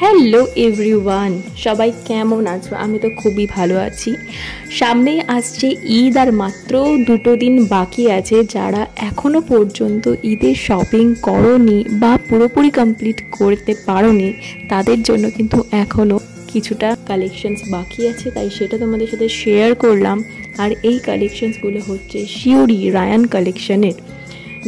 Hello everyone, সবাই কেমন আছো? আমি তো খুবই ভালো আছি। সামনেই আসছে ঈদ আর মাত্র 2 দিন বাকি আছে। যারা এখনও পর্যন্ত ঈদের শপিং করোনি বা পুরোপুরি কমপ্লিট করতে পারোনি তাদের জন্য কিন্তু এখনও কিছুটা কালেকশনস বাকি আছে, তাই সেটা তোমাদের সাথে শেয়ার করলাম। আর এই কালেকশনসগুলো হচ্ছে শিওরি রায়ান কালেকশনের,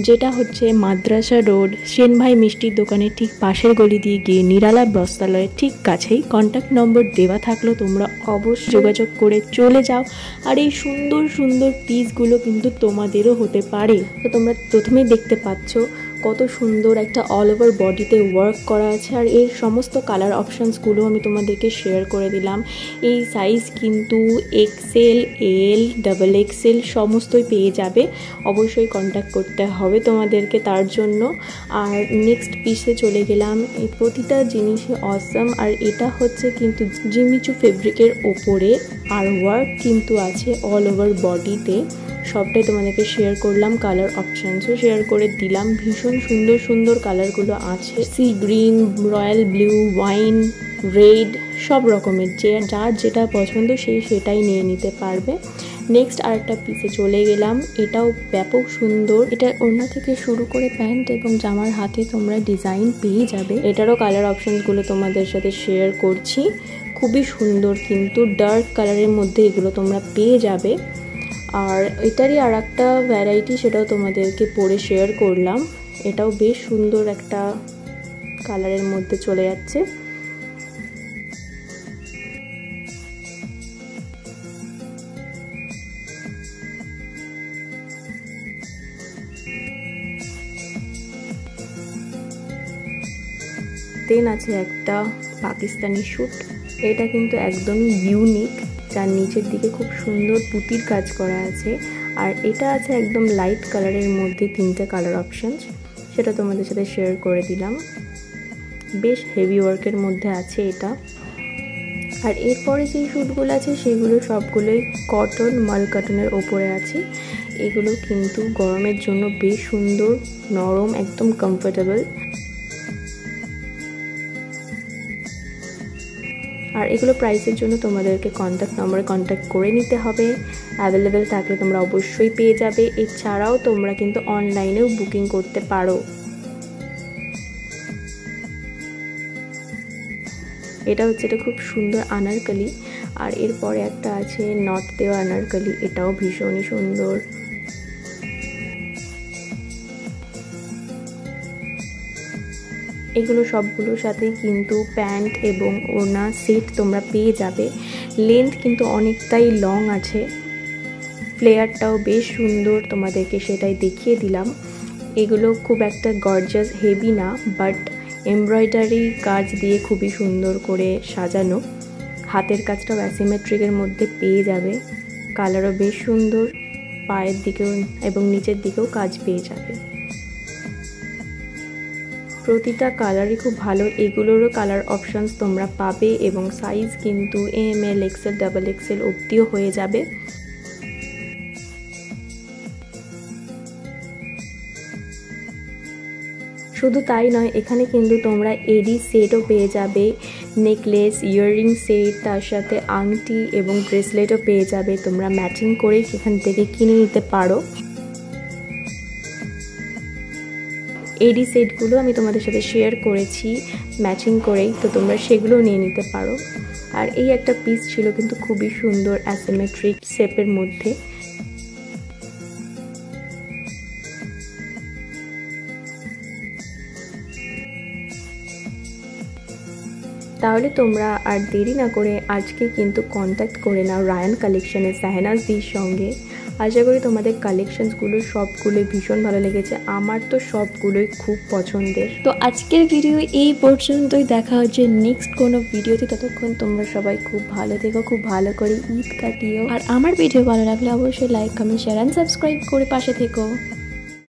যেটা হচ্ছে মাদ্রাসা রোড সেন ভাই মিষ্টির দোকানের ঠিক পাশের গলি দিয়ে গিয়ে নিরালা বস্ত্রালয়ের ঠিক কাছেই। কন্ট্যাক্ট নম্বর দেওয়া থাকলেও তোমরা অবশ্যই যোগাযোগ করে চলে যাও। আর এই সুন্দর সুন্দর পিসগুলো কিন্তু তোমাদেরও হতে পারে। তো তোমরা প্রথমেই দেখতে পাচ্ছ কত সুন্দর একটা অল ওভার বডিতে ওয়ার্ক করা আছে। আর এর সমস্ত কালার অপশানসগুলো আমি তোমাদেরকে শেয়ার করে দিলাম। এই সাইজ কিন্তু এক্সেল, এল, ডাবল এক্সেল সমস্তই পেয়ে যাবে। অবশ্যই কন্ট্যাক্ট করতে হবে তোমাদেরকে তার জন্য। আর নেক্সট পিসে চলে গেলাম। এই প্রতিটা জিনিসই অসম। আর এটা হচ্ছে কিন্তু জিমিচু ফেব্রিকের ওপরে, আর ওয়ার্ক কিন্তু আছে অল ওভার বডিতে। সবটাই তোমাদেরকে শেয়ার করলাম, কালার অপশানসও শেয়ার করে দিলাম। ভীষণ সুন্দর সুন্দর কালারগুলো আছে, sea green, royal blue, wine, red, সব রকমের। যার যেটা পছন্দ সেটাই নিয়ে নিতে পারবে। নেক্সট আরেকটা পিসে চলে গেলাম। এটাও ব্যাপক সুন্দর। এটা ওড়না থেকে শুরু করে প্যান্ট এবং জামার হাতে তোমরা ডিজাইন পেয়ে যাবে। এটারও কালার অপশানসগুলো তোমাদের সাথে শেয়ার করছি। খুবই সুন্দর, কিন্তু ডার্ক কালারের মধ্যে এগুলো তোমরা পেয়ে যাবে। আর এটারই আর একটা ভ্যারাইটি, সেটাও তোমাদেরকে পরে শেয়ার করলাম। এটাও বেশ সুন্দর একটা কালারের মধ্যে চলে যাচ্ছে। দেন আছে একটা পাকিস্তানি স্যুট। এটা কিন্তু একদমই ইউনিক, যার নিচের দিকে খুব সুন্দর পুঁতির কাজ করা আছে। আর এটা আছে একদম লাইট কালারের মধ্যে, 3টে কালার অপশানস, সেটা তোমাদের সাথে শেয়ার করে দিলাম। বেশ হেভি ওয়ার্কের মধ্যে আছে এটা। আর এরপরে যেই স্যুটগুলো আছে সেগুলো সবগুলোই কটন, মাল কটনের ওপরে আছে। এগুলো কিন্তু গরমের জন্য বেশ সুন্দর, নরম, একদম কমফোর্টেবল। আর এগুলো প্রাইসের জন্য তোমাদেরকে কন্ট্যাক্ট নম্বরে কন্ট্যাক্ট করে নিতে হবে। অ্যাভেলেবেল থাকলে তোমরা অবশ্যই পেয়ে যাবে। এছাড়াও তোমরা কিন্তু অনলাইনেও বুকিং করতে পারো। এটা হচ্ছে এটা খুব সুন্দর আনারকলি। আর এরপরে একটা আছে নট দেওয়া আনারকলি, এটাও ভীষণই সুন্দর। এগুলো সবগুলোর সাথেই কিন্তু প্যান্ট এবং ওড়না সেট তোমরা পেয়ে যাবে। লেন্থ কিন্তু অনেকটাই লং আছে। ফ্লেয়ারটাও বেশ সুন্দর, তোমাদেরকে সেটাই দেখিয়ে দিলাম। এগুলো খুব একটা গর্জাস হেভি না, বাট এমব্রয়ডারি কাজ দিয়ে খুবই সুন্দর করে সাজানো। হাতের কাজটাও অ্যাসিমেট্রিকের মধ্যে পেয়ে যাবে। কালারও বেশ সুন্দর, পায়ের দিকেও এবং নিচের দিকেও কাজ পেয়ে যাবে। প্রতিটা কালারই খুব ভালো। এগুলোরও কালার অপশানস তোমরা পাবে এবং সাইজ কিন্তু এম, এল, এক্সেল, ডাবল এক্সেল অবধিও হয়ে যাবে। শুধু তাই নয়, এখানে কিন্তু তোমরা এডি সেটও পেয়ে যাবে, নেকলেস, ইয়াররিং সেট, তার সাথে আংটি এবং ব্রেসলেটও পেয়ে যাবে। তোমরা ম্যাচিং করেই এখান থেকে কিনে নিতে পারো। এডি সেটগুলো আমি তোমাদের সাথে শেয়ার করেছি ম্যাচিং করেই, তো তোমরা সেগুলো নিয়ে নিতে পারো। আর এই একটা পিস ছিল কিন্তু খুবই সুন্দর অ্যাসিমেট্রিক শেপের মধ্যে। তাহলে তোমরা আর দেরি না করে আজকে কিন্তু কন্ট্যাক্ট করে নাও রায়ান কালেকশনের শাহনাজ দির সঙ্গে। আশা করি তোমাদের কালেকশনসগুলো সবগুলোই ভীষণ ভালো লেগেছে। আমার তো সবগুলোই খুব পছন্দের। তো আজকের ভিডিও এই পর্যন্তই। দেখা হচ্ছে নেক্সট কোনো ভিডিওতে। ততক্ষণ তোমরা সবাই খুব ভালো থেকো, খুব ভালো করে ঈদ কাটিও। আর আমার ভিডিও ভালো লাগলে অবশ্যই like, comment, share and subscribe করে পাশে থেকো।